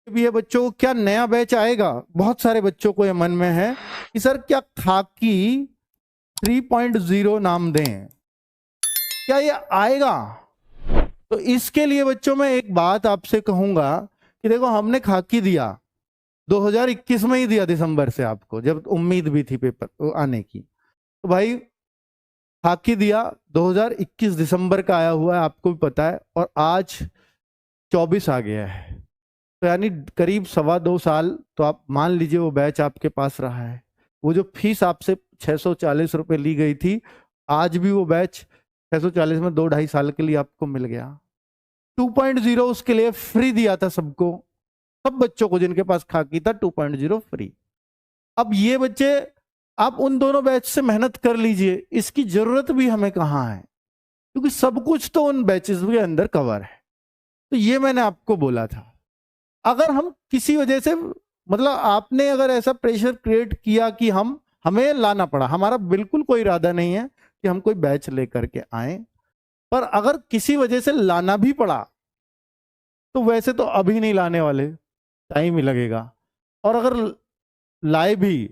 भी है बच्चों को, क्या नया बैच आएगा? बहुत सारे बच्चों को ये मन में है कि सर क्या खाकी 3.0 नाम दें, क्या ये आएगा? तो इसके लिए बच्चों मैं एक बात आपसे कहूंगा कि देखो, हमने खाकी दिया 2021 में ही दिया, दिसंबर से, आपको जब उम्मीद भी थी पेपर आने की। तो भाई खाकी दिया 2021 दिसंबर का आया हुआ है, आपको भी पता है, और आज 24 आ गया है, तो यानी करीब 2.25 साल तो आप मान लीजिए वो बैच आपके पास रहा है। वो जो फीस आपसे 640 रुपए ली गई थी, आज भी वो बैच 640 में 2-2.5 साल के लिए आपको मिल गया। 2.0 उसके लिए फ्री दिया था सबको, सब बच्चों को जिनके पास खाकी था 2.0 फ्री। अब ये बच्चे, आप उन दोनों बैच से मेहनत कर लीजिए, इसकी जरूरत भी हमें कहाँ है, क्योंकि सब कुछ तो उन बैचेस के अंदर कवर है। तो ये मैंने आपको बोला था। अगर हम किसी वजह से, मतलब आपने अगर ऐसा प्रेशर क्रिएट किया कि हमें लाना पड़ा, हमारा बिल्कुल कोई इरादा नहीं है कि हम कोई बैच लेकर के आए, पर अगर किसी वजह से लाना भी पड़ा तो वैसे तो अभी नहीं लाने वाले, टाइम ही लगेगा, और अगर लाए भी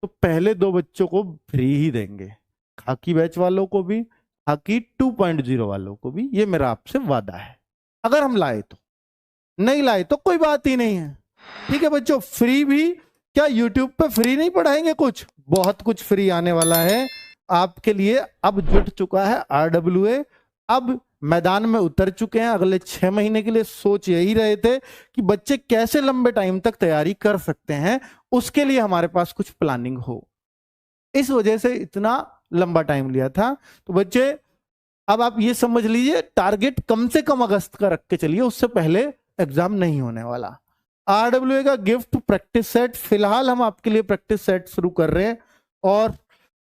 तो पहले 2 बच्चों को फ्री ही देंगे, खाकी बैच वालों को भी, खाकी 2.0 वालों को भी, ये मेरा आपसे वादा है। अगर हम लाए तो, नहीं लाए तो कोई बात ही नहीं है। ठीक है बच्चों, फ्री भी क्या यूट्यूब पे फ्री नहीं पढ़ाएंगे, कुछ बहुत कुछ फ्री आने वाला है आपके लिए। अब जुट चुका है RWA, अब मैदान में उतर चुके हैं। अगले 6 महीने के लिए सोच यही रहे थे कि बच्चे कैसे लंबे टाइम तक तैयारी कर सकते हैं, उसके लिए हमारे पास कुछ प्लानिंग हो, इस वजह से इतना लंबा टाइम लिया था। तो बच्चे अब आप ये समझ लीजिए, टारगेट कम से कम अगस्त का रख के चलिए, उससे पहले एग्जाम नहीं होने वाला। RWA का गिफ्ट प्रैक्टिस सेट, फिलहाल हम आपके लिए प्रैक्टिस सेट शुरू कर रहे हैं, और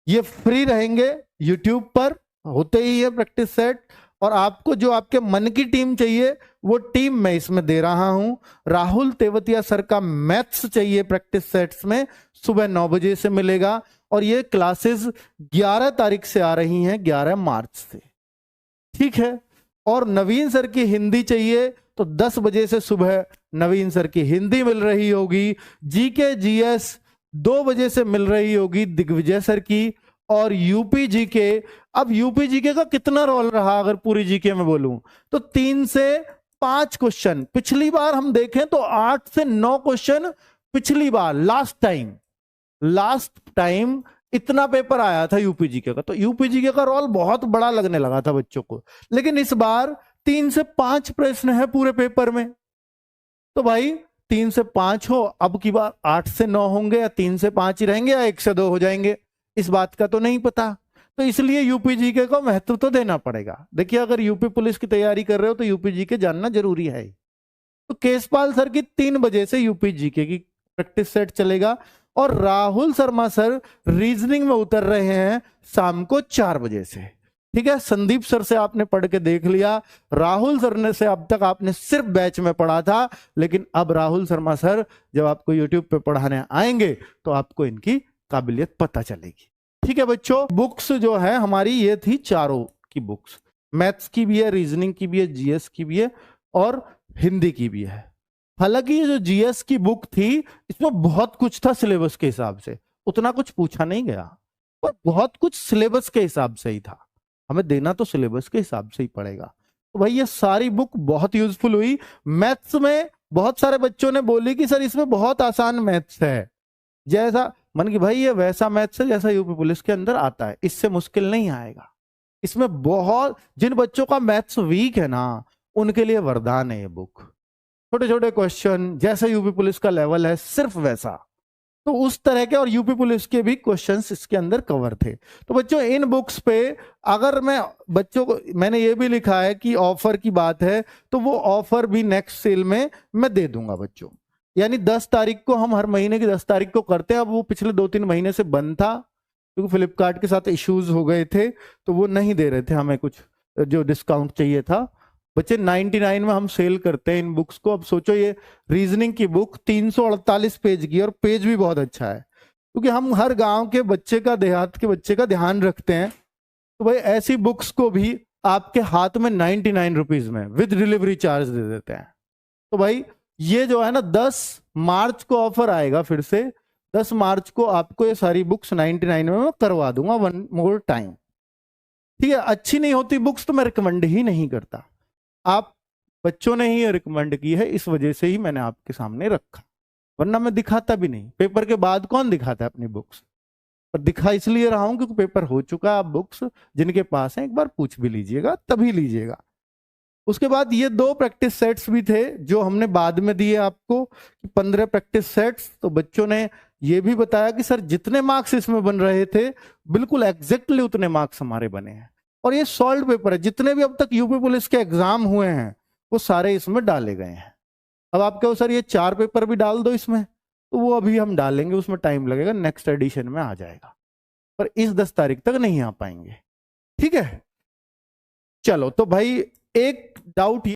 ये फ्री रहेंगे, यूट्यूब पर होते ही है प्रैक्टिस सेट। और आपको जो आपके मन की टीम चाहिए, वो टीम मैं इसमें दे रहा हूं। राहुल तेवतिया सर का मैथ्स चाहिए प्रैक्टिस सेट्स में, सुबह 9 बजे से मिलेगा, और ये क्लासेस 11 तारीख से आ रही हैं, 11 मार्च से, ठीक है। और नवीन सर की हिंदी चाहिए तो 10 बजे से सुबह नवीन सर की हिंदी मिल रही होगी। जीके जीएस 2 बजे से मिल रही होगी दिग्विजय सर की। और यूपी जीके, अब यूपी जीके का कितना रोल रहा अगर पूरी जीके में बोलूं तो 3 से 5 क्वेश्चन, पिछली बार हम देखें तो 8 से 9 क्वेश्चन पिछली बार, लास्ट टाइम इतना पेपर आया था यूपी जीके का, तो यूपी जीके का रोल बहुत बड़ा लगने लगा था बच्चों को। लेकिन इस बार 3 से 5 प्रश्न है पूरे पेपर में, तो भाई 3 से 5 हो, अब की बार 8 से 9 होंगे, या 3 से 5 ही रहेंगे, या 1 से 2 हो जाएंगे, इस बात का तो नहीं पता। तो इसलिए यूपी जीके को महत्व तो देना पड़ेगा। देखिए, अगर यूपी पुलिस की तैयारी कर रहे हो तो यूपी जीके जानना जरूरी है। तो केसपाल सर की 3 बजे से यूपी जीके की प्रैक्टिस सेट चलेगा, और राहुल शर्मा सर रीजनिंग में उतर रहे हैं शाम को 4 बजे से, ठीक है। संदीप सर से आपने पढ़ के देख लिया, राहुल सर ने से अब तक आपने सिर्फ बैच में पढ़ा था, लेकिन अब राहुल शर्मा सर जब आपको यूट्यूब पे पढ़ाने आएंगे तो आपको इनकी काबिलियत पता चलेगी, ठीक है बच्चों। बुक्स जो है हमारी, ये थी चारों की बुक्स, मैथ्स की भी है, रीजनिंग की भी है, जीएस की भी है, और हिंदी की भी है। हालांकि ये जो जीएस की बुक थी, इसमें बहुत कुछ था सिलेबस के हिसाब से, उतना कुछ पूछा नहीं गया, पर बहुत कुछ सिलेबस के हिसाब से ही था, हमें देना तो सिलेबस के हिसाब से ही पड़ेगा। तो भाई ये सारी बुक बहुत यूजफुल हुई। मैथ्स में बहुत सारे बच्चों ने बोली कि सर इसमें बहुत आसान मैथ्स है, जैसा मन की भाई ये वैसा मैथ्स है जैसा यूपी पुलिस के अंदर आता है, इससे मुश्किल नहीं आएगा। इसमें बहुत, जिन बच्चों का मैथ्स वीक है ना, उनके लिए वरदान है ये बुक। छोटे छोटे क्वेश्चन, जैसे यूपी पुलिस का लेवल है सिर्फ वैसा, तो उस तरह के, और यूपी पुलिस के भी क्वेश्चंस इसके अंदर कवर थे। तो बच्चों इन बुक्स पे अगर मैं बच्चों को, मैंने ये भी लिखा है कि ऑफर की बात है, तो वो ऑफर भी नेक्स्ट सेल में मैं दे दूंगा बच्चों। यानी 10 तारीख को, हम हर महीने की 10 तारीख को करते हैं, अब वो पिछले 2-3 महीने से बंद था क्योंकि फ्लिपकार्ट के साथ इश्यूज हो गए थे, तो वो नहीं दे रहे थे हमें कुछ जो डिस्काउंट चाहिए था। बच्चे 99 में हम सेल करते हैं इन बुक्स को। अब सोचो, ये रीजनिंग की बुक 348 पेज की, और पेज भी बहुत अच्छा है, क्योंकि हम हर गांव के बच्चे का, देहात के बच्चे का ध्यान रखते हैं। तो भाई ऐसी बुक्स को भी आपके हाथ में 99 रुपीज में विद डिलीवरी चार्ज दे देते हैं। तो भाई ये जो है ना 10 मार्च को ऑफर आएगा फिर से, 10 मार्च को आपको ये सारी बुक्स 99 में मैं करवा दूंगा, वन मोर टाइम। ठीक है, अच्छी नहीं होती बुक्स तो मैं रिकमेंड ही नहीं करता, आप बच्चों ने ही रिकमेंड की है, इस वजह से ही मैंने आपके सामने रखा, वरना मैं दिखाता भी नहीं। पेपर के बाद कौन दिखाता है अपनी बुक्स, पर दिखा इसलिए रहा हूं क्योंकि पेपर हो चुका है। आप बुक्स जिनके पास हैं एक बार पूछ भी लीजिएगा, तभी लीजिएगा। उसके बाद ये 2 प्रैक्टिस सेट्स भी थे जो हमने बाद में दिए आपको, 15 प्रैक्टिस सेट्स। तो बच्चों ने ये भी बताया कि सर जितने मार्क्स इसमें बन रहे थे बिल्कुल एग्जैक्टली उतने मार्क्स हमारे बने हैं, और ये सॉल्व पेपर है, जितने भी अब तक यूपी पुलिस के एग्जाम हुए हैं वो सारे इसमें डाले गए हैं। अब आप कहो सर ये 4 पेपर भी डाल दो इसमें, तो वो अभी हम डालेंगे, उसमें टाइम लगेगा, नेक्स्ट एडिशन में आ जाएगा, पर इस 10 तारीख तक नहीं आ पाएंगे। ठीक है, चलो तो भाई एक डाउट